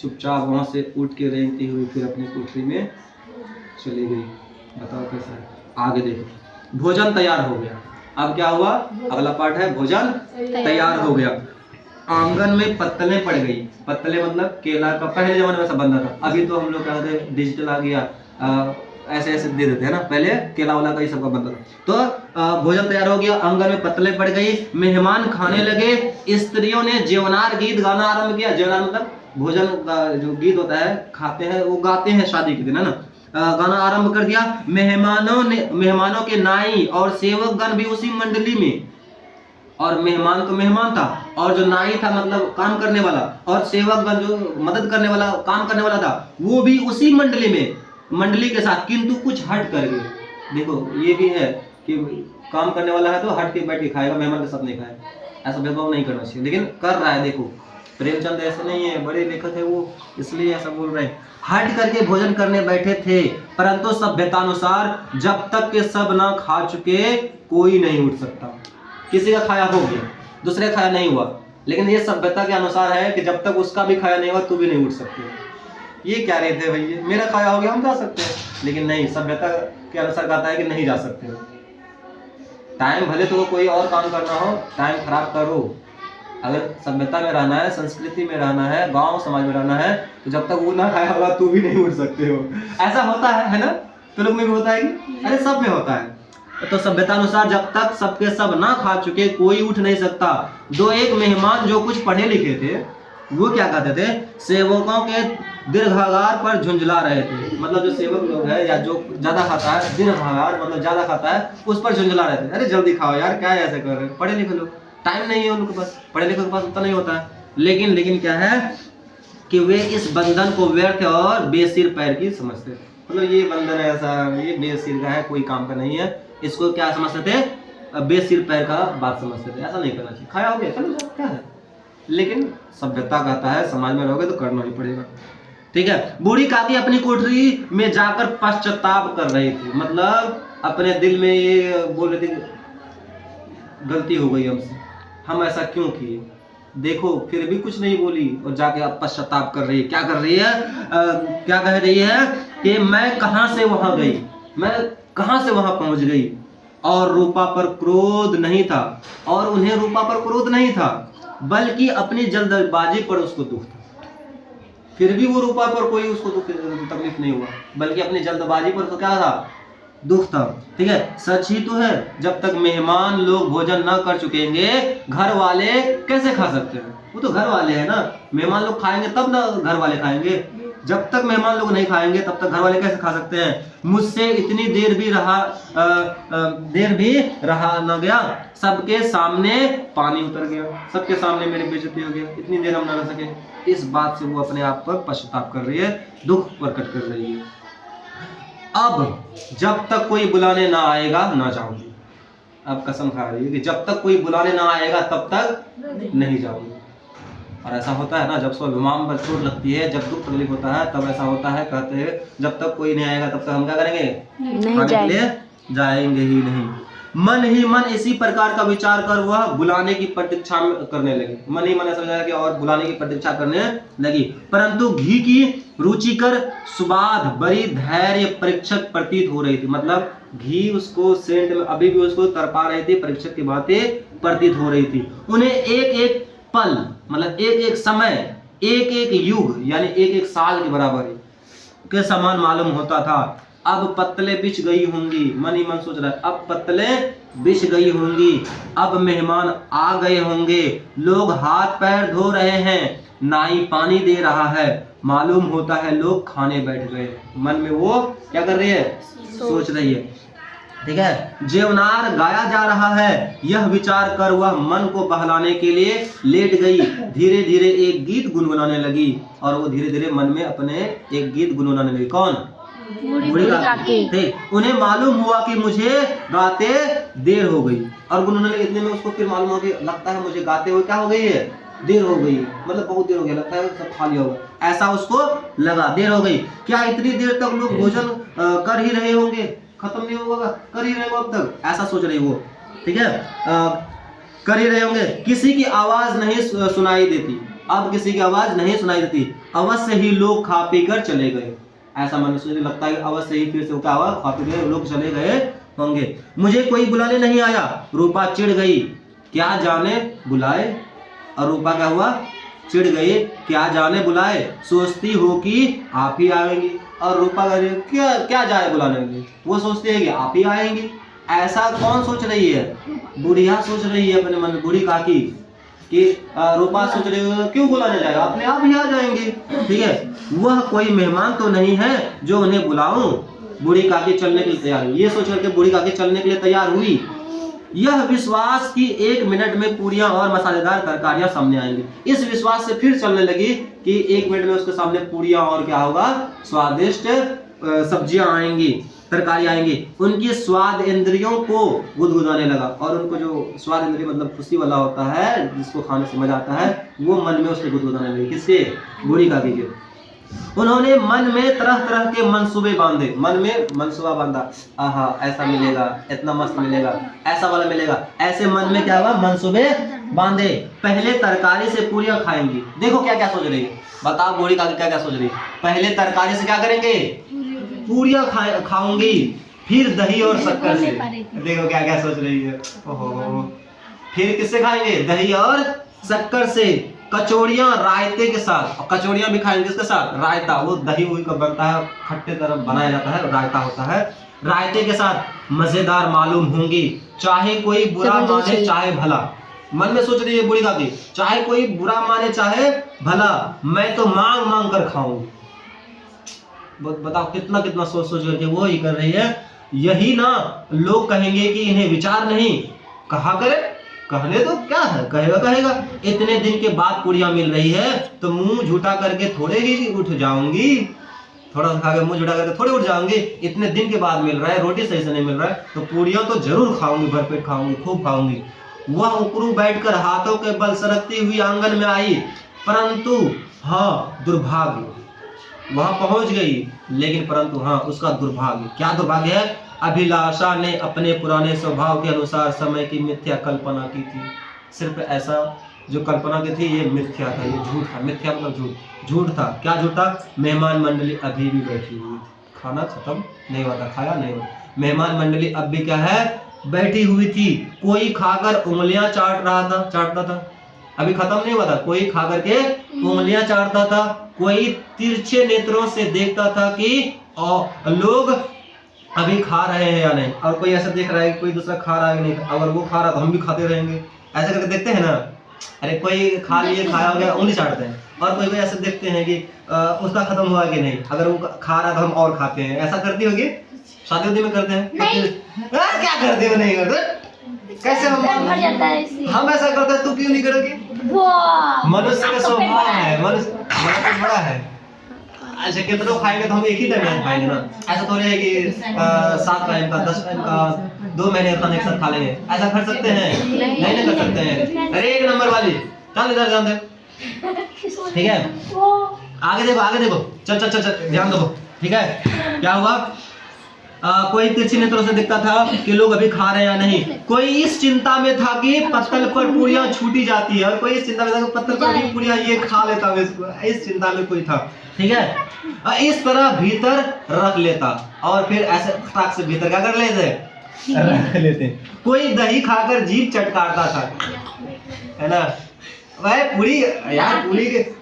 चुपचाप वहाँ से उठ के रेंगती हुई फिर अपनी कोठरी में चली गई। बताओ कैसा है। आगे देखो, भोजन तैयार हो गया। अब क्या हुआ, अगला पार्ट है भोजन तैयार हो गया। आंगन में पत्तलें पड़ गई। पत्तले मतलब केला का, पहले जमाने में ऐसा बनता था, अभी तो हम लोग क्या कहते हैं डिजिटल आ गया, ऐसे ऐसे दे देते हैं ना, पहले केला वाला का ही सबका बनता था। तो भोजन तैयार हो गया, आंगन में पत्तलें पड़ गई, मेहमान खाने लगे। स्त्रियों ने जेवनार गीत गाना आरंभ किया। जेवनार मतलब भोजन का जो गीत होता है, खाते हैं वो गाते हैं शादी के दिन, है ना, गाना आरंभ कर दिया। मेहमानों के नाई और सेवकगण भी उसी मंडली में, और मेहमान तो मेहमान था, और जो नाई था मतलब काम करने वाला, और सेवकगण जो मदद करने वाला, काम करने वाला था, वो भी उसी मंडली में, मंडली के साथ, किंतु कुछ हट करके। देखो ये भी है कि काम करने वाला है तो हट के बैठ के खाएगा, मेहमान के साथ नहीं खाएगा। ऐसा भेदभाव नहीं करना चाहिए, लेकिन कर रहा है। देखो प्रेमचंद ऐसे नहीं है, बड़े लेखक है वो, इसलिए ऐसा बोल रहे हैं। हट करके भोजन करने बैठे थे, परंतु सभ्यतानुसार जब तक के सब ना खा चुके कोई नहीं उठ सकता। किसी का खाया हो गया, दूसरे खाया नहीं हुआ, लेकिन ये सभ्यता के अनुसार है कि जब तक उसका भी खाया नहीं हुआ तू भी नहीं उठ सकते। ये क्या रहते हैं भैया, मेरा खाया हो गया हम जा सकते हैं, लेकिन नहीं, सभ्यता के अनुसार कहता है कि नहीं जा सकते। टाइम भले तो कोई और काम करना हो, टाइम खराब करो। अगर सभ्यता में रहना है, संस्कृति में रहना है, गांव समाज में रहना है, तो जब तक वो ना खाया होगा तू भी नहीं उठ सकते हो। ऐसा होता है ना, तो लोग में भी होता है कि अरे सब में होता है। तो सभ्यता अनुसार जब तक सबके सब ना खा चुके कोई उठ नहीं सकता। दो एक मेहमान जो कुछ पढ़े लिखे थे वो क्या कहते थे, सेवकों के दीर्घागार पर झुंझला रहे थे। मतलब जो सेवक लोग है या जो ज्यादा खाता है, दीर्घागार मतलब ज्यादा खाता है, उस पर झुंझला रहे थे। अरे जल्दी खाओ यार, क्या ऐसे कर रहे हैं, पढ़े लिखे लोग, टाइम नहीं है उनके पास, पढ़े लिखे के पास उतना नहीं होता है। लेकिन क्या है कि वे इस बंधन को व्यर्थ और बेसिर पैर की समझते थे। मतलब ये बंधन ऐसा, ये बेसिर का है, कोई काम का नहीं है, इसको क्या समझते थे, बेसिर पैर का बात समझते थे। ऐसा नहीं करना चाहिए, खाया हो गया चलो जाओ, क्या है। लेकिन सभ्यता कहता है समाज में रहोगे तो करना ही पड़ेगा। ठीक है। बूढ़ी काकी अपनी कोठरी में जाकर पश्चाताप कर रही थी। मतलब अपने दिल में ये बोल रही थी, गलती हो गई हमसे, हम ऐसा क्यों किए। देखो फिर भी कुछ नहीं बोली और जाके अब पश्चाताप कर रही है। क्या कर रही है, क्या कह रही है कि मैं कहां से वहां गई, मैं कहां से वहां पहुंच गई। और रूपा पर क्रोध नहीं था, और उन्हें रूपा पर क्रोध नहीं था, बल्कि अपनी जल्दबाजी पर उसको दुख था। फिर भी वो रूपा पर कोई उसको तकलीफ नहीं हुआ, बल्कि अपनी जल्दबाजी पर तो क्या था, दुख था। ठीक है। सच ही तो है, जब तक मेहमान लोग भोजन न कर चुकेंगे घर वाले कैसे खा सकते हैं। वो तो घर वाले हैं ना, मेहमान लोग खाएंगे तब ना घर वाले खाएंगे। जब तक मेहमान लोग नहीं खाएंगे तब तक घर वाले कैसे खा सकते हैं। मुझसे इतनी देर भी रहा न गया, सबके सामने पानी उतर गया, सबके सामने मेरी बेइज्जती हो गया, इतनी देर हम न रह सके। इस बात से वो अपने आप पर पश्चाताप कर रही है, दुख प्रकट कर रही है। अब जब तक कोई बुलाने ना आएगा ना जाऊंगी। अब कसम खा रही है कि जब तक कोई बुलाने ना आएगा तब तक नहीं जाऊंगी। और ऐसा होता है ना, जब स्वाभिमान पर चोट लगती है, जब दुख तकलीफ होता है, तब ऐसा होता है। कहते हैं जब तक कोई नहीं आएगा तब तक हम क्या करेंगे, नहीं जाएंगे ही नहीं। मन ही मन इसी प्रकार का विचार कर वह बुलाने की प्रतीक्षा करने लगी। मन ही मन ऐसा विचार किया और बुलाने की प्रतीक्षा करने लगी। परंतु घी की रुचिकर सुबाद बड़ी धैर्य परीक्षक प्रतीत हो रही थी। मतलब घी उसको सेंट में अभी भी उसको तरपा रही थी, परीक्षक की बातें प्रतीत हो रही थी। उन्हें एक एक पल मतलब एक एक समय, एक एक युग यानी एक एक साल के बराबर के समान मालूम होता था। अब पत्तलें बिछ गई होंगी, मन ही मन सोच रहा है, अब पत्तलें बिछ गई होंगी, अब मेहमान आ गए होंगे, लोग हाथ पैर धो रहे हैं, नाई पानी दे रहा है, मालूम होता है लोग खाने बैठ गए। मन में वो क्या कर रही है, सोच रही है। ठीक है। जेवनार गाया जा रहा है, यह विचार कर वह मन को बहलाने के लिए लेट गई। धीरे धीरे एक गीत गुनगुनाने लगी, और वो धीरे धीरे मन में अपने एक गीत गुनगुनाने लगी। कौन, बूढ़ी काकी थे। उन्हें मालूम हुआ कि मुझे गाते देर हो गई, और गुनगुनाने इतने में उसको फिर मालूम हो गया, लगता है मुझे गाते हुए क्या हो गई है, देर हो गई, मतलब बहुत देर हो गया, लगता है सब खा लिया होगा, ऐसा उसको लगा, देर हो गई। क्या इतनी देर तक लोग भोजन कर ही रहे होंगे, खत्म नहीं होगा, कर ही रहे हो अब तक, ऐसा सोच रही वो। ठीक है। कर ही रहे होंगे, किसी की आवाज नहीं सुनाई देती। अब किसी की आवाज नहीं सुनाई देती। अवश्य ही लोग खा पी कर चले गए। ऐसा मन सोचने लगता है अवश्य ही फिर से क्या हुआ, खा पी कर लोग चले गए होंगे। मुझे कोई बुलाने नहीं आया। रूपा चिढ़ गई, क्या जाने बुलाए। और रूपा क्या हुआ, चिढ़ गई, क्या जाने बुलाए। सोचती हो कि आप ही आएंगी। और रूपा क्या क्या जाए बुलाने के लिए, वो सोचती है कि आप ही आएंगी। ऐसा कौन सोच रही है, बुढ़िया सोच रही है अपने मन में, बूढ़ी काकी कि रूपा सोच रही है क्यों बुलाने जाएगा, अपने आप ही आ जाएंगे। ठीक है, वह कोई मेहमान तो नहीं है जो उन्हें बुलाऊं। बूढ़ी काकी चलने के लिए तैयार हुई। ये सोच करके बूढ़ी काकी चलने के लिए तैयार हुई। यह विश्वास कि 1 मिनट में पूरियां और मसालेदार तरकारियां सामने आएंगी। इस विश्वास से फिर चलने लगी कि 1 मिनट में उसके सामने पूरियां और क्या होगा, स्वादिष्ट सब्जियां आएंगी, तरकारी आएंगी। उनकी स्वाद इंद्रियों को गुदगुदाने लगा। और उनको जो स्वाद इंद्रिय मतलब खुशी वाला होता है, जिसको खाने से मजा आता है, वो मन में उसके गुदगुदाने लगे। किसके, बूढ़ी काकी के। उन्होंने मन में तरह तरह के मंसूबे बांधे। मन में मंसूबा बांधा, आहा ऐसा मिलेगा, इतना मस्त मिलेगा, ऐसा वाला मिलेगा। ऐसे मन में क्या हुआ, मंसूबे बांधे। पहले तरकारी से पूरियां खाएंगी। देखो क्या क्या सोच रही है, बताओ बूढ़ी काकी क्या क्या सोच रही है। पहले तरकारी से क्या करेंगे, पूरियां खाऊंगी, फिर दही और शक्कर से। देखो क्या क्या सोच रही है। ओहो, फिर किससे खाएंगे, दही और शक्कर से। कचौड़ियां रायते के साथ, और कचौड़ियां भी खाएंगे किसके साथ, रायता। वो दही वही का बनता है, खट्टे तरह बनाया जाता है, रायता होता है। रायते के साथ मजेदार मालूम होंगी, चाहे कोई बुरा माने चाहे भला। मन में सोच रही है बूढ़ी काकी, चाहे कोई बुरा माने चाहे भला, मैं तो मांग मांग कर खाऊं। बताओ कितना कितना सोच सोच करके वो ही कर रही है। यही ना लोग कहेंगे कि इन्हें विचार नहीं, कहा करे, कहने तो क्या है, कहेगा कहेगा। इतने दिन के बाद पूरियां मिल रही है तो मुंह झूठा करके थोड़े ही उठ जाऊंगी, थोड़ा सा खा के मुंह झूठा करके थोड़े उठ जाऊंगी। इतने दिन के बाद मिल रहा है, रोटी सही से नहीं मिल रहा है, तो पूरियां तो जरूर खाऊंगी, भरपेट खाऊंगी, खूब खाऊंगी। वह उकरू बैठकर हाथों के बल सरकती हुई आंगन में आई, परंतु हाँ दुर्भाग्य, वहां पहुंच गई, लेकिन परंतु हाँ उसका दुर्भाग्य। क्या दुर्भाग्य है, अभिलाषा ने अपने पुराने स्वभाव के अनुसार समय की मिथ्या कल्पना की थी। सिर्फ ऐसा जो कल्पना की थी ये मिथ्या था, ये झूठ था। मिथ्या मतलब झूठ, झूठ था। क्या झूठ था, मेहमान मंडली अभी भी बैठी हुई थी, खाना खत्म नहीं हुआ था, खाया नहीं हुआ। मेहमान मंडली अब भी क्या है, बैठी हुई थी। कोई खाकर उंगलियां चाटता था, अभी खत्म नहीं हुआ था। कोई खा करके उंगलियां चाटता था, कोई तिरछे नेत्रों से देखता था कि लोग अभी खा रहे हैं या नहीं। और कोई ऐसा देख रहा है कोई दूसरा खा रहा है कि नहीं, अगर वो खा रहा तो हम भी खाते रहेंगे, ऐसा करके देखते हैं ना। अरे कोई खा लिए, खाया हो गया, उंगली चाटते हैं। और कोई ऐसे देखते हैं कि उसका खत्म हुआ कि नहीं, अगर वो खा रहा तो हम और खाते हैं। ऐसा करती होगी, शादी उदी में करते हैं, क्या करते हो, नहीं करते, कैसे हम ऐसा करते हैं, तू क्यों नहीं करोगी। मनुष्य का स्वभाव है, मनुष्य बड़ा है। अच्छा कितना खाएंगे तो हम एक ही टाइम खाएंगे ना, ऐसा थोड़ी है कि 7 टाइम का 10 टाइम का 2 महीने खाना एक साथ खा लेंगे, ऐसा कर सकते हैं, नहीं कर सकते हैं। अरे 1 नंबर वाली चल इधर ध्यान दे, ठीक है, आगे देखो आगे देखो, चल चल चल चल ध्यान दो, ठीक है। क्या हुआ, कोई तिरछी नेत्रों से दिखता था कि लोग अभी खा रहे हैं या नहीं। कोई इस चिंता में था कि पत्तल पर पूरियां छूटी जाती है, और कोई इस चिंता में था कि पत्तल पर भी पूरियां ये खा लेता, इस चिंता में कोई था, ठीक है। इस तरह भीतर रख लेता, और फिर ऐसे फटाक से भीतर क्या कर लेते, रख लेते। कोई दही खाकर जीभ चटकारता था, है ना। वह पूरी यार,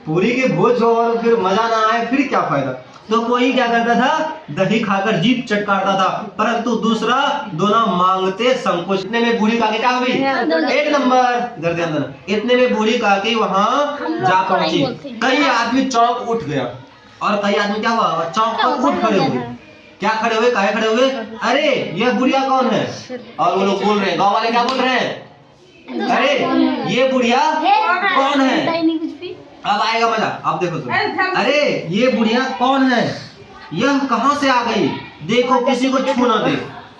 पूरी के भोज हो और फिर मजा ना आए, फिर क्या फायदा। तो कोई क्या करता था, दही खाकर जीभ चटकारता था, परंतु दूसरा दोनों मांगते संकोच। इतने में बूढ़ी काकी क्या हुई, 1 नंबर, इधर ध्यान देना। इतने में बूढ़ी काकी वहां जा पहुंची। कई आदमी चौंक उठ गया, और कई आदमी क्या हुआ, चौंक पर उठ खड़े हुए। क्या खड़े हुए, काहे खड़े हुए, अरे यह बुढ़िया कौन है। और वो लोग बोल रहे हैं, गाँव वाले क्या बोल रहे हैं, अरे ये बुढ़िया कौन है। अब आएगा मजा, अब देखो तुम। अरे ये बुढ़िया कौन है, यह कहां से आ गई, देखो किसी को छू ना दे।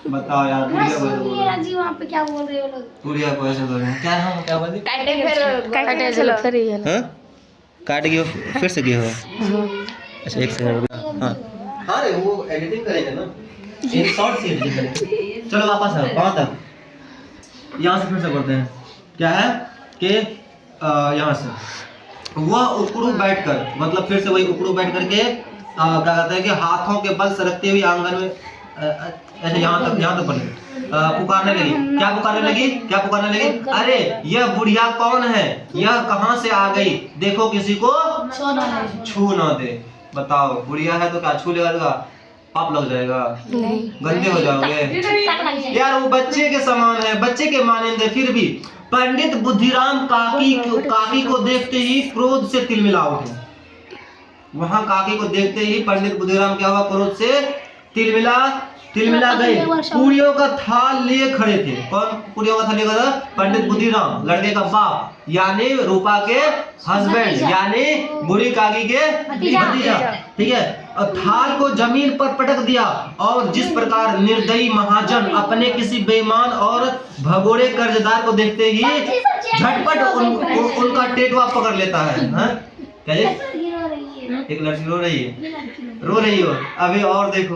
बताओ यार, बुढ़िया जी वहां पे क्या बोल रहे हो लोग, बुढ़िया को ऐसे बोल रहे हैं, क्या हम क्या बोले, काटे चलो फिर ही है, हां काट गयो फिर से गयो। अच्छा 1 सेकंड, हां हां रे वो एडिटिंग करेंगे ना, एक शॉर्ट सी एडिटिंग करेंगे। चलो वापस आओ, कहां तक, यहां से फिर से करते हैं। क्या है कि यहां से वह उकड़ू बैठकर, मतलब फिर से वही उकड़ू बैठ करके क्या कहते हैं कि हाथों के बल सरकते हुए आंगन में ऐसे यहाँ तक पढ़े पुकारने लगी। क्या पुकारने लगी? क्या पुकारने लगी? अरे यह बुढ़िया कौन है? यह कहाँ से आ गई? देखो किसी को छू ना दे। बताओ, बुढ़िया है तो क्या छू लेगा? पाप लग जाएगा, गंदे हो जाओगे यार। वो बच्चे के समान है, बच्चे के मानेंगे। फिर भी पंडित बुद्धिराम काकी को देखते ही क्रोध से तिलमिला उठे। वहां काकी को देखते ही पंडित बुद्धिराम क्या हुआ? क्रोध से तिलमिला गए। पूरियों का थाल लिए खड़े थे। कौन पूरियों का थाल लिए खड़ा? पंडित बुद्धिराम, लड़के का बाप, यानी रूपा के हस्बैंड, यानी बूढ़ी काकी के भतीजा। ठीक है। और थाल को जमीन पर पटक दिया और जिस प्रकार निर्दयी महाजन अपने किसी बेईमान और भगोड़े कर्जदार को देखते ही झटपट उनका टेटवा पकड़ लेता है। क्या ये? एक लड़की रो रही हो। अभी और देखो,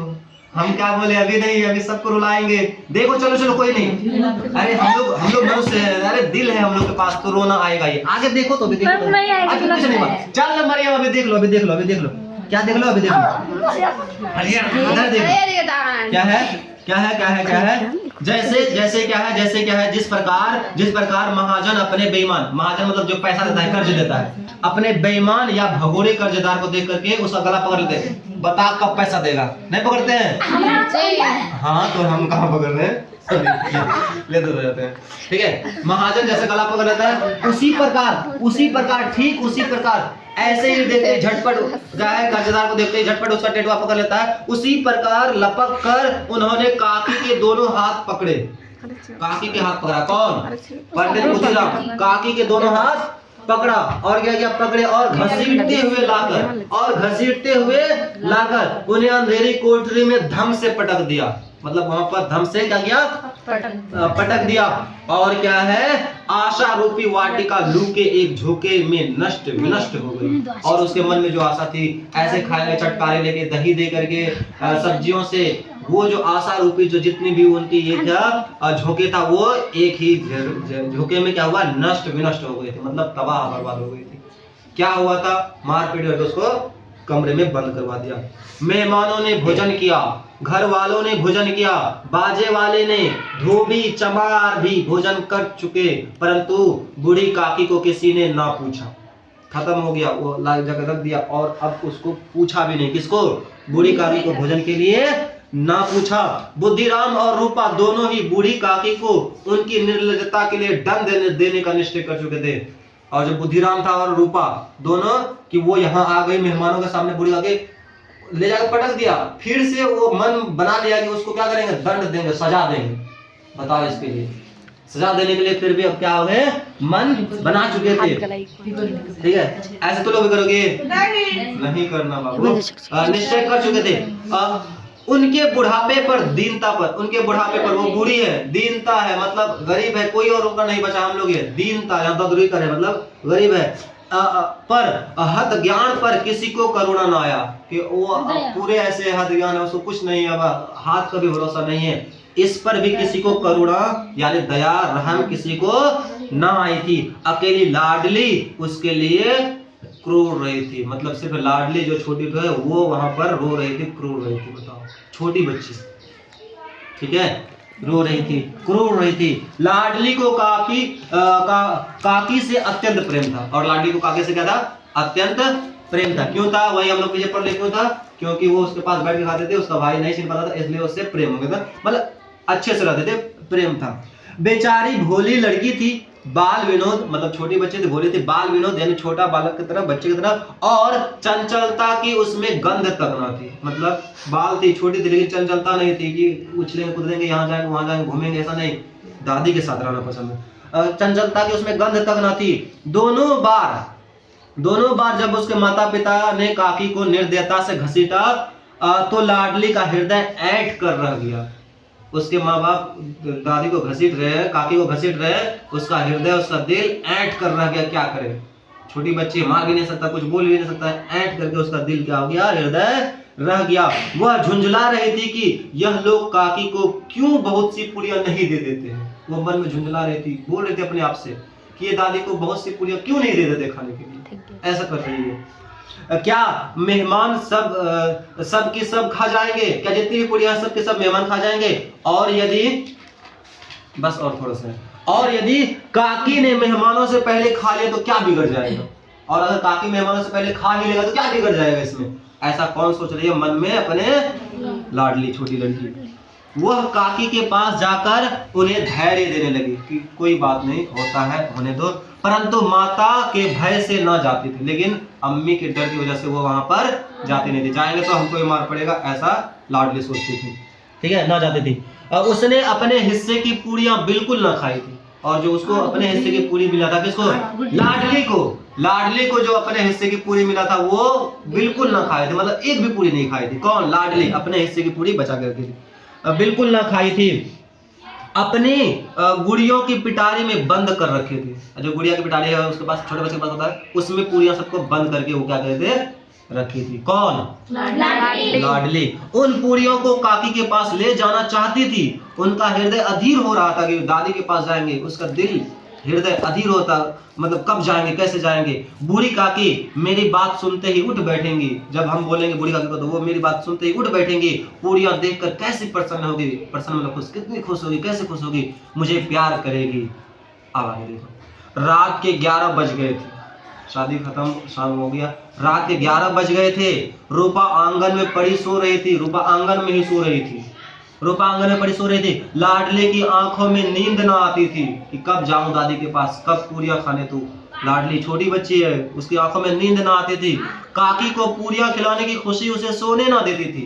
हम क्या बोले? अभी नहीं, अभी सबको रुलाएंगे। देखो, चलो कोई नहीं। अरे हम लोग मनुष्य हैं, अरे दिल है हम लोग के पास, तो रोना आएगा ही। आगे देखो तो, अभी देखो तो। अभी कुछ नहीं हुआ। चल मरियम, अभी देख लो। क्या देख लो? अभी देखो, इधर देखो। क्या है? जैसे क्या है? जिस प्रकार महाजन अपने बेईमान, महाजन मतलब जो पैसा देता है, कर्ज देता है, अपने बेईमान या भगोड़े कर्जदार को देख करके उसका गला पकड़ लेते हैं। बता कब पैसा देगा? नहीं पकड़ते हैं? हाँ, तो हम कहाँ पकड़ रहे हैं? ले दो जाते हैं। ठीक है। महाजन जैसे गला पकड़ लेता है, उसी प्रकार ऐसे ही देखते झटपट गाय कर्जदार को देखते ही झटपट उसका टेटवा पकड़ लेता है। उसी प्रकार लपक कर उन्होंने काकी के दोनों हाथ पकड़े। काकी के हाथ पकड़ा कौन? पंडित बुद्धिराम। काकी के दोनों हाथ पकड़ा और क्या पकड़े और घसीटते हुए लाकर उन्हें अंधेरी कोठरी में धम से पटक दिया। मतलब वहां पर धम से क्या किया? पटक दिया। और क्या है? आशा रूपी वाटिका लू के एक झोंके में नष्ट विनष्ट हो गई। और उसके मन में जो आशा थी, ऐसे खाएंगे चटकारे लेके, दही दे करके, सब्जियों से, वो जो आशा रूपी जो जितनी भी उनकी ये क्या झोंके था, वो एक ही झोंके में क्या हुआ? नष्ट विनष्ट हो गए थे। मतलब तबाह बर्बाद हो गई थी। क्या हुआ था? मारपीट करके उसको कमरे में बंद करवा दिया। मेहमानों ने भोजन किया, घर वालों ने भोजन किया, बाजे वाले ने, धोबी चमार भी भोजन कर चुके, परंतु बूढ़ी काकी को किसी ने ना पूछा। खत्म हो गया, वो लाल जगह रख दिया और अब उसको पूछा भी नहीं। किसको? बूढ़ी काकी को भोजन के लिए ना पूछा। बुद्धिराम और रूपा दोनों ही बूढ़ी काकी को उनकी निर्लजता के लिए दंड देने का निश्चय कर चुके थे। और जो बुद्धिराम था और रूपा दोनों कि वो यहाँ आ गई मेहमानों के सामने, बूढ़ी काकी ले जाकर पटक दिया। फिर से वो मन बना लिया कि उसको क्या करेंगे? दंड देंगे, सजा देंगे। बताओ, इसके लिए सजा देने के लिए फिर भी अब क्या हो गए? मन बना चुके थे। ठीक है। ऐसे तो लोग करोगे? नहीं करना बाबू। निश्चय कर चुके थे। उनके बुढ़ापे पर दीनता पर, उनके बुढ़ापे पर, वो बूढ़ी है, दीनता है मतलब गरीब है, कोई और उनका नहीं बचा, हम लोग ये दीनता यहाँ तक करे मतलब गरीब है, पर हद ज्ञान पर किसी को करुणा ना आया कि वो पूरे ऐसे हद ज्ञान है, उसको कुछ नहीं, अब हाथ का भी भरोसा नहीं है। इस पर भी किसी को करुणा यानी दया रहम किसी को ना आई थी। अकेली लाडली उसके लिए क्रूर रही थी। मतलब सिर्फ लाडली जो छोटी है वो वहां पर रो रही थी, क्रूर रही थी। बताओ, छोटी बच्ची, ठीक है, रो रही थी, क्रूर रही थी। लाडली को काकी से अत्यंत प्रेम था। और लाडली को काकी से क्या था? अत्यंत प्रेम था। क्यों था? वही हम लोग पीछे पढ़ ले। क्यों था? क्योंकि वो उसके पास बैठ के खाते थे, उसका भाई नहीं सीख पाता था, इसलिए उससे प्रेम हो गया था। मतलब अच्छे से रहते थे, प्रेम था। बेचारी भोली लड़की थी, बाल विनोद मतलब छोटी बच्चे थे, भोली थी, बाल विनोद यानी छोटा बालक की तरह, बच्चे की तरह, और चंचलता की उसमें गंध तक न थी। मतलब बाल थी, छोटी थी, लेकिन चंचलता नहीं थी कि उछलेंगे कूदेंगे, यहाँ जाएंगे वहां जाएंगे घूमेंगे, ऐसा नहीं। दादी के साथ रहना पसंद है। चंचलता की उसमें गंध तक न थी। दोनों बार जब उसके माता पिता ने काकी को निर्दयता से घसीटा तो लाडली का हृदय ऐंठ कर रह गया। उसके माँ बाप दादी को घसीट रहे, काकी को घसीट रहे, उसका हृदय, उसका दिल ऐंठ कर रह गया। क्या करे? छोटी बच्ची मार भी नहीं सकता, कुछ बोल भी नहीं सकता, ऐंठ करके उसका दिल क्या हो गया? हृदय रह गया। वह झुंझला रही थी कि यह लोग काकी को क्यों बहुत सी पुड़ियां नहीं दे देते हैं। वो मन में झुंझला रही थी, बोल रही थी अपने आप से कि ये दादी को बहुत सी पूड़ियाँ क्यों नहीं दे देते खाने के लिए, ऐसा कर रही है। क्या मेहमान सब की सब खा जाएंगे? क्या जितनी भी पूड़ियाँ सब के सब मेहमान खा जाएंगे? और यदि बस और थोड़ा सा, और यदि काकी ने मेहमानों से पहले खा लिया तो क्या बिगड़ जाएगा? और अगर काकी मेहमानों से पहले खा ही लेगा तो क्या बिगड़ जाएगा इसमें? ऐसा कौन सोच रही है मन में अपने लाडली छोटी लड़की? वह काकी के पास जाकर उन्हें धैर्य देने लगी कि कोई बात नहीं, होता है, होने दो। परंतु माता के भय से न जाती थी, लेकिन अम्मी के डर की वजह से वो वहां पर जाती नहीं थी। जाएंगे तो हमको ही मार पड़ेगा, ऐसा लाडली सोचती थी, ठीक है, ना जाती थी। और उसने अपने हिस्से की पूड़ियां बिल्कुल ना खाई थी, और जो उसको अपने हिस्से की पूरी मिला था, किसको? लाडली को जो अपने हिस्से की पूरी मिला था वो बिल्कुल ना खाई थी, मतलब एक भी पूरी नहीं खाई थी। कौन? लाडली अपने हिस्से की पूरी बचा कर रखी थी, बिल्कुल ना खाई थी। अपनी गुड़ियों की पिटारी में बंद कर रखी थी, जो गुड़िया की पिटारी है उसके पास, छोटे बच्चे के पास होता है, उसमें पूरियां सबको बंद करके वो क्या कहते थे, रखी थी। कौन? लाडली। उन पूरियों को काकी के पास ले जाना चाहती थी। उनका हृदय अधीर हो रहा था कि दादी के पास जाएंगे, उसका दिल हृदय अधीर होता, मतलब कब जाएंगे, कैसे जाएंगे। बूढ़ी काकी मेरी बात सुनते ही उठ बैठेंगी। जब हम बोलेंगे बूढ़ी काकी को तो वो मेरी बात सुनते ही उठ बैठेंगी। पूरियां देखकर कैसी प्रसन्न होगी, प्रसन्न मतलब खुश, कितनी खुश होगी, कैसे खुश होगी, मुझे प्यार करेगी। अब आगे देखो, रात के 11 बज गए थे, शादी खत्म, शाम हो गया, रात के 11 बज गए थे। रूपा आंगन में पड़ी सो रही थी, रूपा आंगन में ही सो रही थी, रूपा आंगन में पड़ी सो रही थी। लाडले की आंखों में नींद ना आती थी कि कब जाऊं दादी के पास, कब पूरियां खाने तू। लाडली छोटी बच्ची है, उसकी आंखों में नींद ना आती थी। काकी को पूरियां खिलाने की खुशी उसे सोने ना देती थी,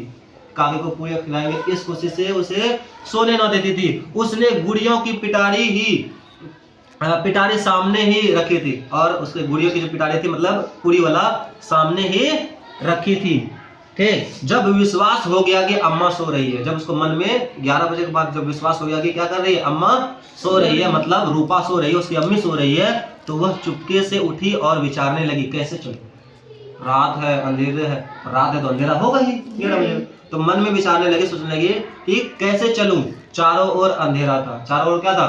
काकी को पूरियां खिलाएंगे इस खुशी से उसे सोने ना देती थी। उसने गुड़ियों की पिटारी सामने ही रखी थी, और उसके गुड़ियों की जो पिटारी थी मतलब पूरी वाला सामने ही रखी थी, ठीक। जब विश्वास हो गया कि अम्मा सो रही है, जब उसको मन में 11 बजे के बाद जब विश्वास हो गया कि क्या कर रही है, अम्मा सो रही है, मतलब रूपा सो रही है, उसकी अम्मी सो रही है, तो वह चुपके से उठी और विचारने लगी कैसे चले। रात है, अंधेरे है, रात है तो अंधेरा होगा ही 11 बजे, तो मन में विचारने लगी, सोचने लगी कि कैसे चलूं। चारों ओर अंधेरा था, चारों ओर क्या था,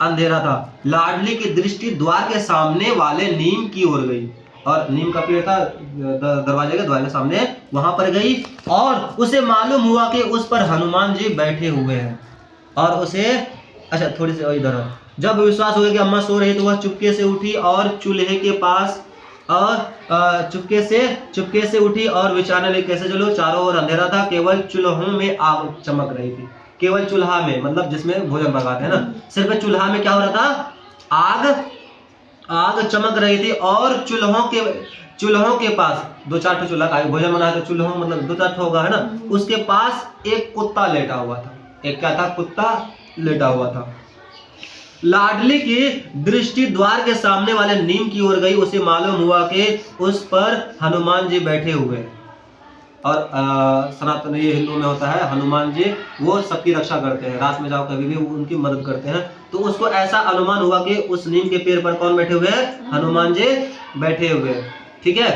अंधेरा था। लाडली की दृष्टि द्वार के सामने वाले नीम की ओर गई, और नीम का पेड़ था दरवाजे के द्वार के सामने, वहां पर गई, और उसे मालूम हुआ कि उस पर हनुमान जी बैठे हुए हैं। और उसे, अच्छा थोड़ी सी इधर, जब विश्वास हो गया कि अम्मा सो रही तो वह चुपके से उठी और चूल्हे के पास, और चुपके से उठी और विचारने लगी कैसे चलो। चारों ओर अंधेरा था, केवल चूल्हों में आग चमक रही थी, केवल चूल्हा में, मतलब जिसमें भोजन पकाते हैं ना, सिर्फ चूल्हा में क्या हो रहा था, आग चमक रही थी। और चूल्हों के पास 2-4 चूल्हा का भोजन बना, तो चूल्हों मतलब 2-4 होगा, है ना, उसके पास एक कुत्ता लेटा हुआ था। एक क्या था, कुत्ता लेटा हुआ था। लाडली की दृष्टि द्वार के सामने वाले नीम की ओर गई, उसे मालूम हुआ कि उस पर हनुमान जी बैठे हुए हैं। और सनातन ये हिंदू में होता है, हनुमान जी वो सबकी रक्षा करते हैं, रात में जाओ कभी भी उनकी मदद करते हैं। तो उसको ऐसा अनुमान हुआ कि उस नीम के पेड़ पर कौन बैठे हुए हैं, हनुमान जी बैठे हुए हैं, ठीक है।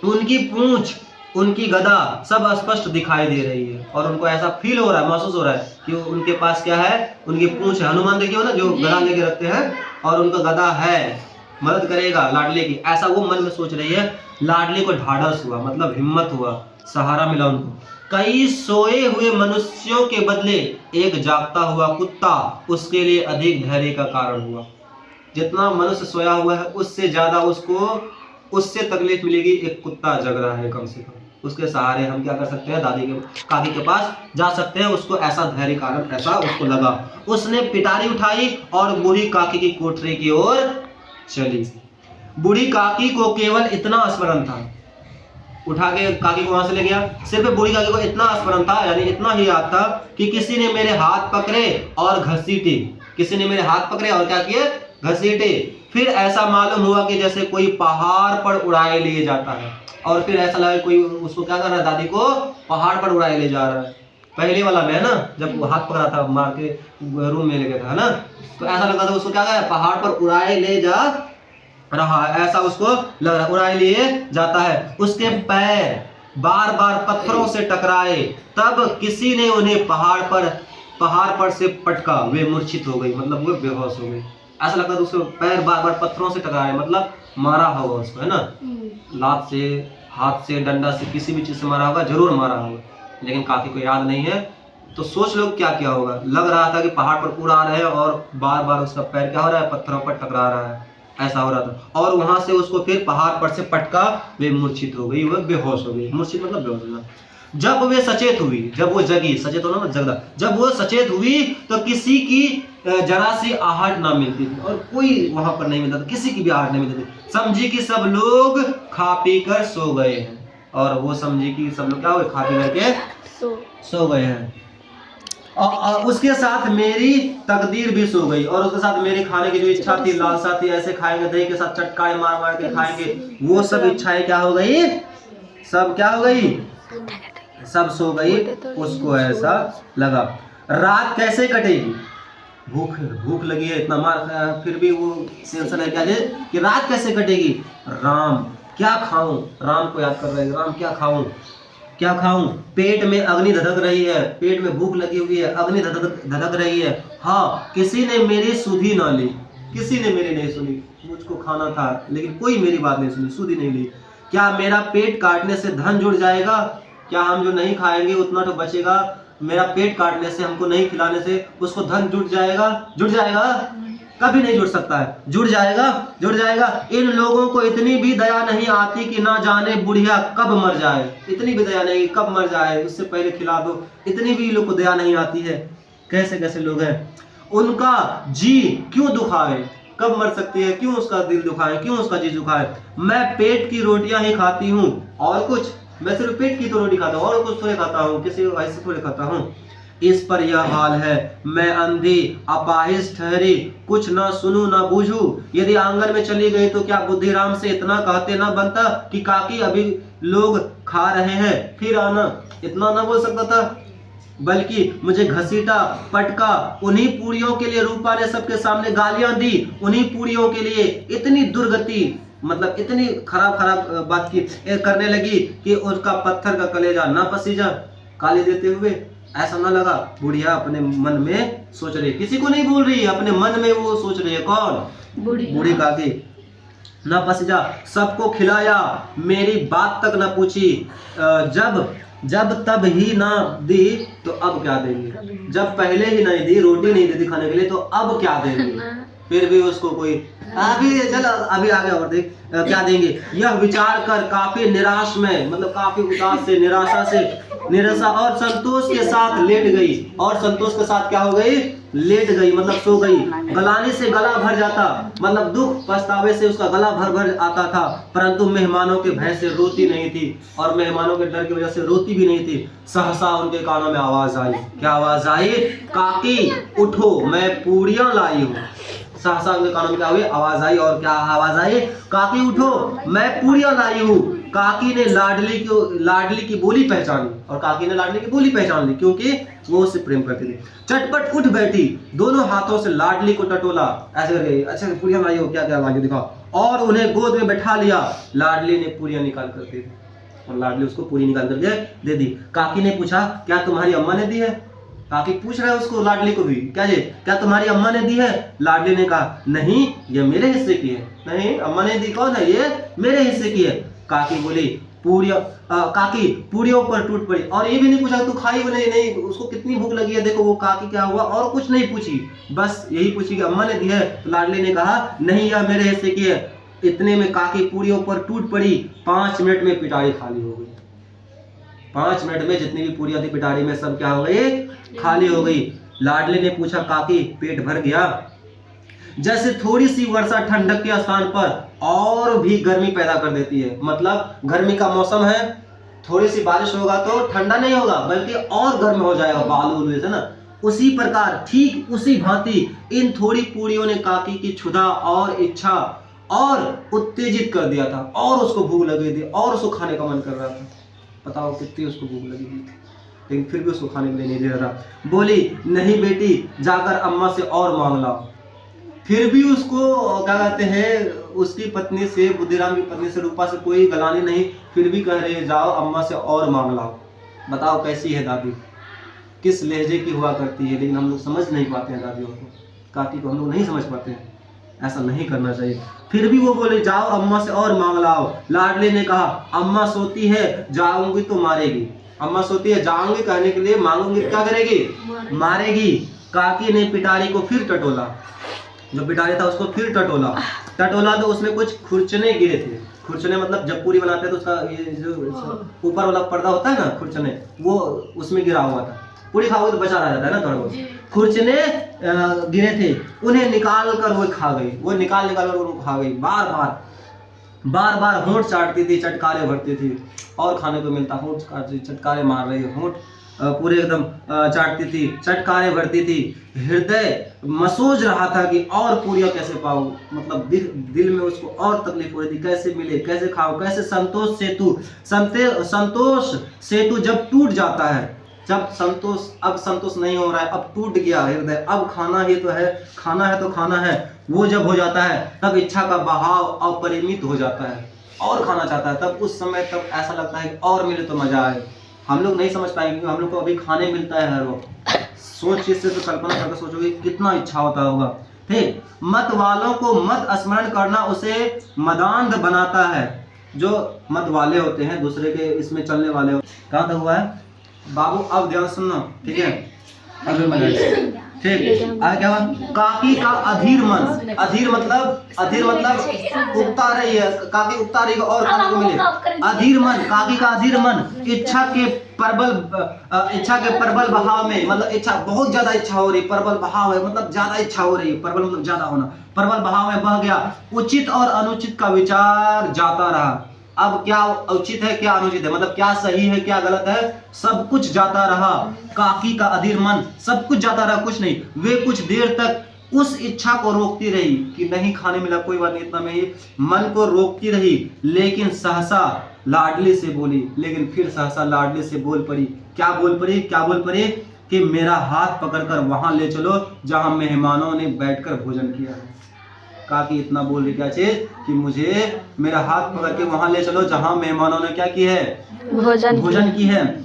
उनकी पूंछ, उनकी गदा सब स्पष्ट दिखाई दे रही है, और उनको ऐसा फील हो रहा है, महसूस हो रहा है कि उनके पास क्या है, उनकी पूंछ है। हनुमान देखिए ना जो गदा लेके रखते हैं, और उनका गदा है, मदद करेगा लाडली की, ऐसा वो मन में सोच रही है। लाडली को ढाढ़स हुआ, मतलब हिम्मत हुआ, सहारा मिला उनको। कई सोए हुए मनुष्यों के बदले एक जागता हुआ कुत्ता उसके लिए अधिक धैर्य का कारण हुआ। जितना मनुष्य सोया हुआ है उससे ज्यादा उससे तकलीफ मिलेगी, एक कुत्ता जग रहा है कम से कम, उसके सहारे हम क्या कर सकते हैं, दादी के काकी के पास जा सकते हैं। उसको ऐसा धैर्य कारण ऐसा उसको लगा। उसने पिटारी उठाई और बूढ़ी काकी की कोठरी की ओर चली। बूढ़ी काकी को केवल इतना स्मरण था, उठा के काकी को वहां से ले गया, सिर्फ बूढ़ी काकी को इतना स्मरण था, यानी इतना ही याद था कि किसी ने मेरे हाथ पकड़े और घसीटे, किसी ने मेरे हाथ पकड़े और क्या किए, घसीटे। फिर ऐसा मालूम हुआ कि जैसे कोई पहाड़ पर उड़ाए लिए जाता है, और फिर ऐसा लगा कोई उसको क्या कर रहा है, दादी को पहाड़ पर उड़ाए ले जा रहा है। पहले वाला में है ना, जब वो हाथ पकड़ा था, मार के रूम में ले गया था, है ना, तो ऐसा लगता था उसको क्या कर रहा है, पहाड़ पर उड़ाए ले जा रहा है, ऐसा उसको लग रहा है, उड़ाए लिए जाता है। उसके पैर बार बार पत्थरों से टकराए, तब किसी ने उन्हें पहाड़ पर से पटका, वे मूर्छित हो गई, मतलब वो बेहोश हो गई। ऐसा लगता था उसके पैर बार बार पत्थरों से टकराए, मतलब मारा होगा उसको, है ना, लात से, हाथ से, डंडा से, किसी भी चीज से मारा होगा, जरूर मारा होगा, लेकिन काकी को याद नहीं है। तो सोच लो क्या क्या होगा। लग रहा था कि पहाड़ पर पूरा आ रहे हैं और बार बार उसका पैर क्या हो रहा है, पत्थरों पर टकरा रहा है, ऐसा हो रहा था। और वहां से उसको फिर पहाड़ पर से पटका, वे मूर्छित हो गई, वह बेहोश हो गई। मूर्छित मतलब बेहोश होना। जब वे सचेत हुई, जब वो जगी, सचेत होना मतलब जगदा, जब वो सचेत हुई तो किसी की जरा सी आहट ना मिलती थी, और कोई वहां पर नहीं मिलता था, किसी की भी आहट नहीं मिलती थी। समझी कि सब लोग खा पी कर सो गए हैं, और वो समझी कि सब लोग क्या हुए, खा पी करके सो गए हैं। और उसके साथ मेरी तकदीर भी सो गई, और उसके साथ मेरी खाने की जो इच्छा थी, लालसा थी, ऐसे खाएंगे, दही के साथ चटकाए मार मार के खाएंगे, वो सब इच्छाएं क्या हो गई, सब क्या हो गई, सब सो गई। उसको ऐसा लगा रात कैसे कटेगी, भूख भूख लगी है, इतना मार खाया, फिर भी वो टेंशन है क्या है कि रात कैसे कटेगी, राम क्या खाऊं, राम को याद कर रहे हैं, राम क्या खाऊं, क्या खाऊं, पेट में अग्नि धधक रही है, पेट में भूख लगी हुई है, अग्नि धधक रही है। हाँ, किसी ने मेरी सुधी ना ली, किसी ने मेरी नहीं सुनी, मुझको खाना था लेकिन कोई मेरी बात नहीं सुनी, सुधी नहीं ली। क्या मेरा पेट काटने से धन जुड़ जाएगा, क्या हम जो नहीं खाएंगे उतना तो बचेगा, मेरा पेट काटने से, हमको नहीं खिलाने से उसको धन जुट जाएगा, जुट जाएगा, कभी नहीं जुड़ सकता है, जुड़ जाएगा, जुड़ जाएगा। इन लोगों को इतनी भी दया नहीं आती कि ना जाने बुढ़िया कब मर जाए, इतनी भी दया नहीं, कब मर जाए उससे पहले खिला दो, इतनी भी लोग को दया नहीं आती है। कैसे कैसे लोग हैं, उनका जी क्यों दुखाए, कब मर सकती है, क्यों उसका दिल दुखाए, क्यों उसका जी दुखाए। मैं पेट की रोटियां ही खाती हूँ, और कुछ, मैं सिर्फ पेट की तो रोटी खाता हूँ, और कुछ थोड़े खाता हूँ, किसी ऐसे थोड़े खाता हूँ। इस पर यह हाल है, मैं अंधी अपाहिज ठहरी, कुछ ना सुनूं ना बूझूं। यदि आंगन में चली गई तो क्या बुद्धिराम से इतना कहते ना बनता कि काकी अभी लोग खा रहे हैं, फिर आना, इतना ना बोल सकता था। बल्कि मुझे घसीटा पटका, उन्हीं पूरियों के लिए रूपा ने सबके सामने गालियां दी, उन्हीं पूरियों के लिए इतनी दुर्गति, मतलब इतनी खराब खराब बात की करने लगी कि उसका पत्थर का कलेजा ना पसीजा, गाली देते हुए। ऐसा ना लगा, बुढ़िया अपने मन में सोच रही, किसी को नहीं बोल रही है, अपने मन में वो सोच रही है, कौन, बूढ़ी काकी। ना पसीजा, सबको खिलाया, मेरी बात तक ना पूछी, जब तब ही ना दी तो अब क्या देंगे, जब पहले ही नहीं दी, रोटी नहीं दी खाने के लिए, तो अब क्या देंगे। फिर भी उसको कोई अभी चलो अभी आगे और देख क्या देंगे। यह विचार कर काफी निराश में, मतलब काफी उदास से, निराशा और संतोष के साथ लेट गई, और संतोष के साथ क्या हो गई, लेट गई, मतलब सो गई। गलाने से गला भर जाता, मतलब दुख पछतावे से उसका गला भर भर आता था, परंतु मेहमानों के भय से रोती नहीं थी, और मेहमानों के डर की वजह से रोती भी नहीं थी। सहसा उनके कानों में आवाज आई, क्या आवाज आई, काकी उठो मैं पूरियां लाई हूँ। सहसा उनके कानों में क्या हुई, आवाज आई, और क्या आवाज आई, काकी उठो मैं पूरियां लाई हूँ। काकी ने लाडली की बोली पहचानी, और काकी ने लाडली की बोली पहचान ली, क्योंकि वो उससे प्रेम करती थी। चटपट उठ बैठी, दोनों हाथों से लाडली को टटोला, ऐसे करके, अच्छा पूरियां लाई हो, क्या क्या लाई दिखाओ, और उन्हें गोद में बैठा लिया। लाडली ने पूरियां निकाल कर दे दी, और लाडली उसको पूरी निकाल कर दे दी। काकी ने पूछा, क्या तुम्हारी अम्मा ने दी है। काकी पूछ रहा है उसको, लाडली को भी, क्या तुम्हारी अम्मा ने दी है। लाडली ने कहा, नहीं ये मेरे हिस्से की है। नहीं, अम्मा ने दी, कौन है, ये मेरे हिस्से की है। काकी बोली, काकी पूरियों पर टूट पड़ी, और ये भी नहीं पूछा तू खाई हो नहीं, उसको कितनी भूख लगी है, देखो वो काकी क्या हुआ, और कुछ नहीं पूछी, बस यही पूछी कि अम्मा ने दी है। तो लाडली ने कहा, नहीं यह मेरे हिस्से की है। इतने में काकी पूरियों पर टूट पड़ी, 5 मिनट में पिटारी खाली हो गई। 5 मिनट में जितनी भी पूरियां थी पिटारी में, सब क्या हो गई, खाली हो गई। लाडली ने पूछा, काकी पेट भर गया। जैसे थोड़ी सी वर्षा ठंडक के स्थान पर और भी गर्मी पैदा कर देती है, मतलब गर्मी का मौसम है, थोड़ी सी बारिश होगा तो ठंडा नहीं होगा बल्कि और गर्म हो जाएगा, बालू जैसे ना, उसी प्रकार ठीक उसी भांति इन थोड़ी पूरियों ने काकी की क्षुधा और इच्छा और उत्तेजित कर दिया था, और उसको भूख लगी थी, और उसको खाने का मन कर रहा था। बताओ कितनी उसको भूख लगी थी, लेकिन फिर भी उसको खाने के लिए नहीं दे रहा। बोली, नहीं बेटी, जाकर अम्मा से और मांग लाओ। फिर भी उसको क्या कहते हैं, उसकी पत्नी से, बुद्धिराम की पत्नी से, रूपा से कोई गलानी नहीं, फिर भी कह रहे जाओ अम्मा से और मांग लाओ। बताओ कैसी है दादी, किस लहजे की हुआ करती है, लेकिन हम लोग समझ नहीं पाते हैं दादियों को, काकी को हम लोग नहीं समझ पाते हैं। ऐसा नहीं करना चाहिए। फिर भी वो बोले जाओ अम्मा से और मांग लाओ। लाडली ने कहा अम्मा सोती है, जाऊंगी तो मारेगी। अम्मा सोती है, जाऊंगी कहने के लिए मांगूंगी क्या करेगी? मारेगी। काकी ने पिटारी को फिर टटोला, जो पिटारी था उसको फिर टटोला। तो उसमें कुछ खुरचने गिरे थे। खुरचने मतलब जब पूरी बनाते हैं तो उसका ये जो ऊपर वाला पर्दा होता है ना, खुरचने, वो उसमें गिरा हुआ था। पूरी खाओगे तो बचा रह जाता है ना थोड़ा बहुत। खुरचने गिरे थे, उन्हें निकाल कर वो खा गई। वो निकाल कर वो खा गई। बार बार होंठ चाटती थी, चटकारे भरती थी। और खाने को मिलता, होंठ काटती, चटकारे मार रही है, होंठ पूरे एकदम चाटती थी, चटकारे भरती थी। हृदय मसोज रहा था कि और पूरियां कैसे पाऊं, मतलब दिल में उसको और तकलीफ हो रही थी, कैसे मिले, कैसे खाओ, कैसे संतोष सेतु जब टूट जाता है, जब संतोष नहीं हो रहा है, अब टूट गया हृदय, अब खाना ही तो है, खाना है तो खाना है, वो जब हो जाता है तब इच्छा का बहाव अपरिमित हो जाता है और खाना चाहता है। तब उस समय तब ऐसा लगता है कि और मिले तो मजा आए। हम लोग नहीं समझ पाएंगे क्योंकि हम लोग को अभी खाने मिलता है हर वक्त। सोच इससे तो कल्पना करके सोचोगे कितना इच्छा होता होगा। ठीक, मत वालों को मत स्मरण करना उसे मदांध बनाता है। जो मत वाले होते हैं, दूसरे के इसमें चलने वाले होते हैं। कहाँ तक हुआ है बाबू? अब ध्यान सुनना, ठीक है? ठीक, आगे क्या हुआ? काकी का अधीर मन, अधीर मतलब उगता रही है, काकी उगता रही है और खाने को मिले। अधीर मन, काकी का अधीर मन इच्छा के प्रबल बहाव में, मतलब इच्छा, बहुत ज्यादा इच्छा हो रही, प्रबल बहाव है मतलब ज्यादा इच्छा हो रही है, प्रबल मतलब ज्यादा होना, प्रबल बहाव में बह गया। उचित और अनुचित का विचार जाता रहा। अब क्या उचित है क्या अनुचित है, मतलब क्या सही है क्या गलत है, सब कुछ जाता रहा। काकी का अधीर मन, सब कुछ जाता रहा, कुछ नहीं। वे कुछ देर तक उस इच्छा को रोकती रही कि नहीं खाने मिला, कोई बात नहीं, इतना में ही मन को रोकती रही। लेकिन सहसा लाडली से बोली, लेकिन फिर सहसा लाडली से बोल पड़ी। क्या बोल पड़ी? कि मेरा हाथ पकड़कर वहां ले चलो जहां मेहमानों ने बैठकर भोजन किया है। काकी इतना बोल रही क्या चीज कि मुझे मेरा हाथ पकड़ के वहां ले चलो जहां मेहमानों ने क्या की है? भोजन की है।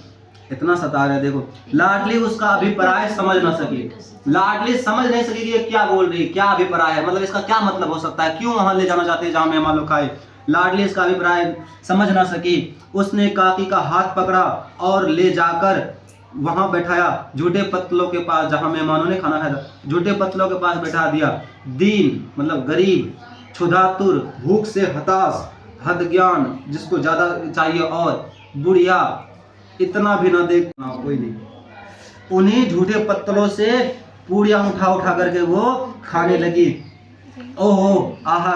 इतना सता रहा है देखो। लाडली उसका अभिप्राय समझ ना सकी। लाडली समझ नहीं सकी कि ये क्या बोल रही, क्या अभिप्राय है, मतलब इसका क्या मतलब हो सकता है, क्यों वहां ले जाना चाहते हैं जहां मेहमान लोग खाए। लाडली इसका अभिप्राय समझ ना सकी। उसने काकी का हाथ पकड़ा और ले जाकर वहां बैठाया झूठे पत्तलों के पास जहां मेहमानों ने खाना खाया था। झूठे पत्तलों के पास बैठा दिया। दीन मतलब गरीब, क्षुधातुर, भूख से हताश, हद ज्ञान जिसको ज्यादा चाहिए, और बुढ़िया इतना भी ना देखना कोई नहीं, उन्हीं झूठे पत्तलों से पूरियां उठा करके वो खाने लगी। ओहो आहा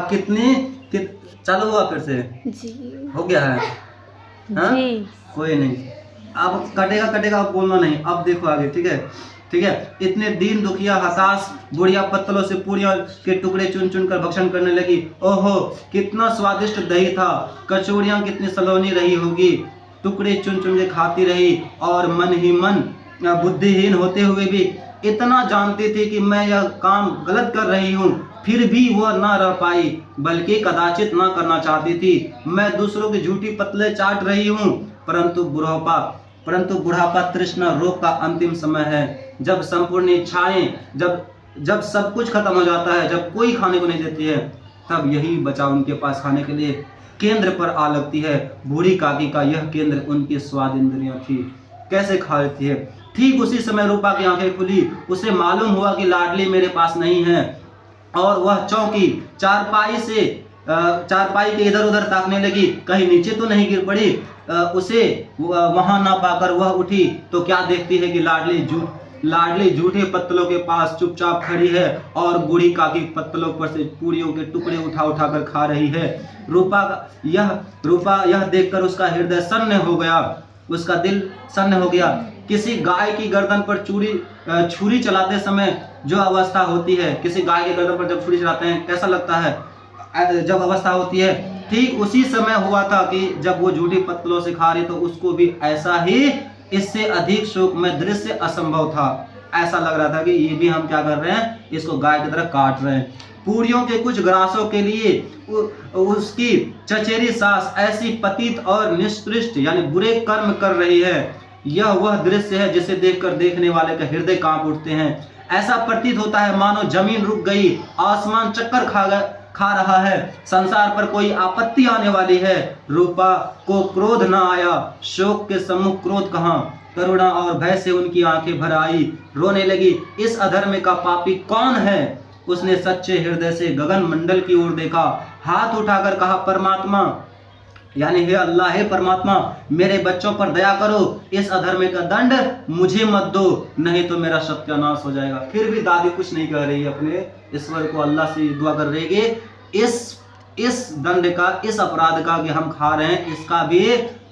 चालू हुआ फिर से जी। हो गया है जी। कोई नहीं, अब कटेगा अब बोलना नहीं। अब देखो आगे, ठीक है। इतने दीन दुखिया हताश बुढ़िया पत्तलों से पूरियां के टुकड़े चुन कर भक्षण करने लगी। ओहो कितना स्वादिष्ट दही था, कचौड़ियां कितनी सलोनी रही होगी। टुकड़े चुन के खाती रही और मन ही मन बुद्धिहीन होते हुए भी इतना जानती थी कि मैं यह काम गलत कर रही हूँ, फिर भी वह न रह पाई, बल्कि कदाचित न करना चाहती थी। मैं दूसरों की झूठी पतले चाट रही हूँ, परंतु बुढ़ापा तृष्णा रोग का अंतिम समय है। जब संपूर्ण इच्छाएं, जब सब कुछ खत्म हो जाता है, जब कोई खाने को नहीं देती है, तब यही बचा उनके पास खाने के लिए केंद्र पर आ लगती है। बूढ़ी काकी का यह केंद्र उनकी स्वाद इंद्रियां थी। कैसे खा लेती है? ठीक उसी समय रूपा की आंखें खुली। उसे मालूम हुआ कि लाडली मेरे पास नहीं है, और वह चौंकी। चारपाई के इधर उधर ताकने लगी, कहीं नीचे तो नहीं गिर पड़ी। उसे वहां ना पाकर वह उठी तो क्या देखती है कि लाडली झूठे पत्तलों के पास चुपचाप खड़ी है और बूढ़ी काकी पत्तलों पर से पूरियों के टुकड़े उठा कर खा रही है। रूपा यह देखकर उसका हृदय सन्न हो गया, उसका दिल सन्न हो गया। किसी गाय की गर्दन पर छुरी चलाते समय जो अवस्था होती है, किसी गाय के गर्दन पर जब छुरी चलाते हैं कैसा लगता है, जब अवस्था होती है, ठीक उसी समय हुआ था कि जब वो झूठी पत्तलों से खा रही तो उसको भी ऐसा ही, इससे अधिक शोकमय दृश्य असंभव था। ऐसा लग रहा था कि ये भी हम क्या कर रहे हैं, इसको गाय की तरह काट रहे हैं। पूरियों के कुछ ग्रासों के लिए उसकी चचेरी सास ऐसी पतित और निष्कृष्ट यानी बुरे कर्म कर रही है। यह वह दृश्य है जिसे देखकर देखने वाले का हृदय कांप उठते हैं। ऐसा प्रतीत होता है मानो जमीन रुक गई, आसमान चक्कर खा रहा है, संसार पर कोई आपत्ति आने वाली है। रूपा को क्रोध न आया, शोक के सम्मुख क्रोध कहाँ, करुणा और भय से उनकी आंखें भर आई, रोने लगी। इस अधर्म का पापी कौन है? उसने सच्चे हृदय से गगन मंडल की ओर देखा, हाथ उठाकर कहा, परमात्मा यानी हे अल्लाह, हे परमात्मा, मेरे बच्चों पर दया करो, इस अधर्म का दंड मुझे मत दो, नहीं तो मेरा सत्यानाश हो जाएगा। फिर भी दादी कुछ नहीं कह रही है, अपने ईश्वर को अल्लाह से दुआ कर रही है इस दंड का, इस अपराध का कि हम खा रहे हैं, इसका भी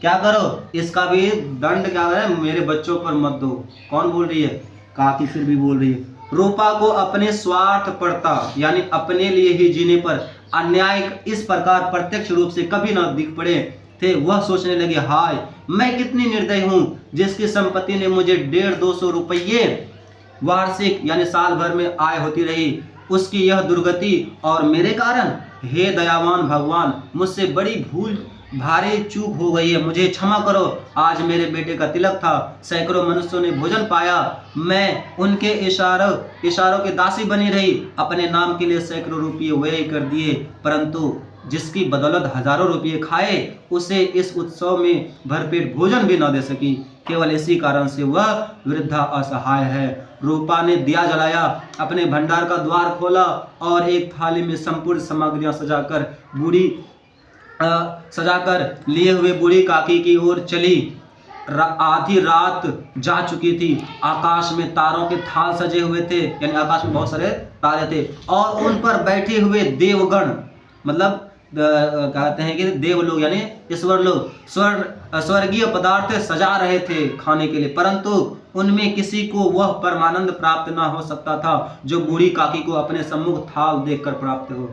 क्या करो, इसका भी दंड क्या करें, मेरे बच्चों पर मत दो। कौन बोल रही है? काकी फिर भी बोल रही है। रूपा को अपने स्वार्थ पड़ता यानी अपने लिए ही जीने पर अन्याय इस प्रकार प्रत्यक्ष रूप से कभी न दिख पड़े थे। वह सोचने लगे, हाय मैं कितनी निर्दयी हूँ, जिसकी संपत्ति ने मुझे 150-200 रुपये वार्षिक यानी साल भर में आय होती रही, उसकी यह दुर्गति और मेरे कारण। हे दयावान भगवान, मुझसे बड़ी भूल भारी चूक हो गई है, मुझे क्षमा करो। आज मेरे बेटे का तिलक था, सैकड़ों मनुष्यों ने भोजन पाया, मैं उनके इशारों के दासी बनी रही, अपने नाम के लिए सैकड़ों रुपये व्यय कर दिए, परंतु जिसकी बदौलत हजारों रुपये खाए, उसे इस उत्सव में भरपेट भोजन भी न दे सकी। केवल इसी कारण से वह वृद्धा असहाय है। रूपा ने दिया जलाया, अपने भंडार का द्वार खोला और एक थाली में संपूर्ण सामग्रियां सजाकर लिए हुए बूढ़ी काकी की ओर चली। आधी रात जा चुकी थी, आकाश में तारों के थाल सजे हुए थे, यानी आकाश में बहुत सारे तारे थे, और उन पर बैठे हुए देवगण, मतलब कहते हैं कि देव लोग यानी ईश्वर लोग स्वर्गीय पदार्थ सजा रहे थे खाने के लिए, परंतु उनमें किसी को वह परमानंद प्राप्त ना हो सकता था जो बूढ़ी काकी को अपने सम्मुख थाल देखकर प्राप्त हो।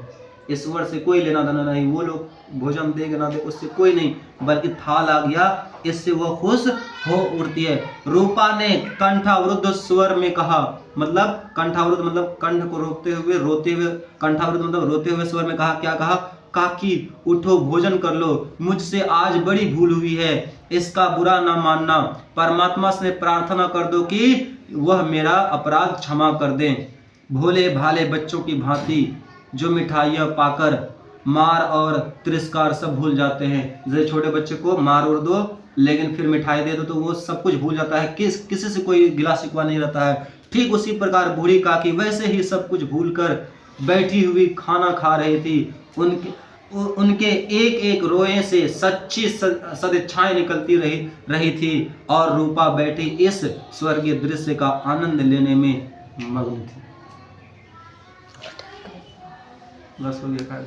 ईश्वर से कोई लेना देना नहीं, वो लोग भोजन देगा ना दे उससे कोई नहीं, बल्कि थाल आ गया इससे वह खुश हो उठती है। रूपा ने कंठावरुद्ध स्वर में कहा, मतलब कंठावरुद्ध मतलब कंठ को रोकते हुए रोते हुए, कंठावरुद्ध मतलब रोते हुए स्वर में कहा, क्या कहा? काकी उठो भोजन कर लो, मुझसे आज बड़ी भूल हुई है, इसका बुरा ना मानना। परमात्मा से प्रार्थना कर दो कि वह मेरा अपराध क्षमा कर दें। भोले भाले बच्चों की भांति जो मिठाइयाँ पाकर मार और तिरस्कार सब भूल जाते हैं, जैसे छोटे बच्चे को मार और दो लेकिन फिर मिठाई दे दो तो वो सब कुछ भूल जाता है, किसी से कोई गिला शिकवा नहीं रहता है। ठीक उसी प्रकार बूढ़ी काकी वैसे ही सब कुछ भूलकर बैठी हुई खाना खा रही थी। उनके एक एक रोए से सच्ची सदिच्छाएं निकलती रही थी और रूपा बैठी इस स्वर्गीय दृश्य का आनंद लेने में मग्न थी। बस हो गया।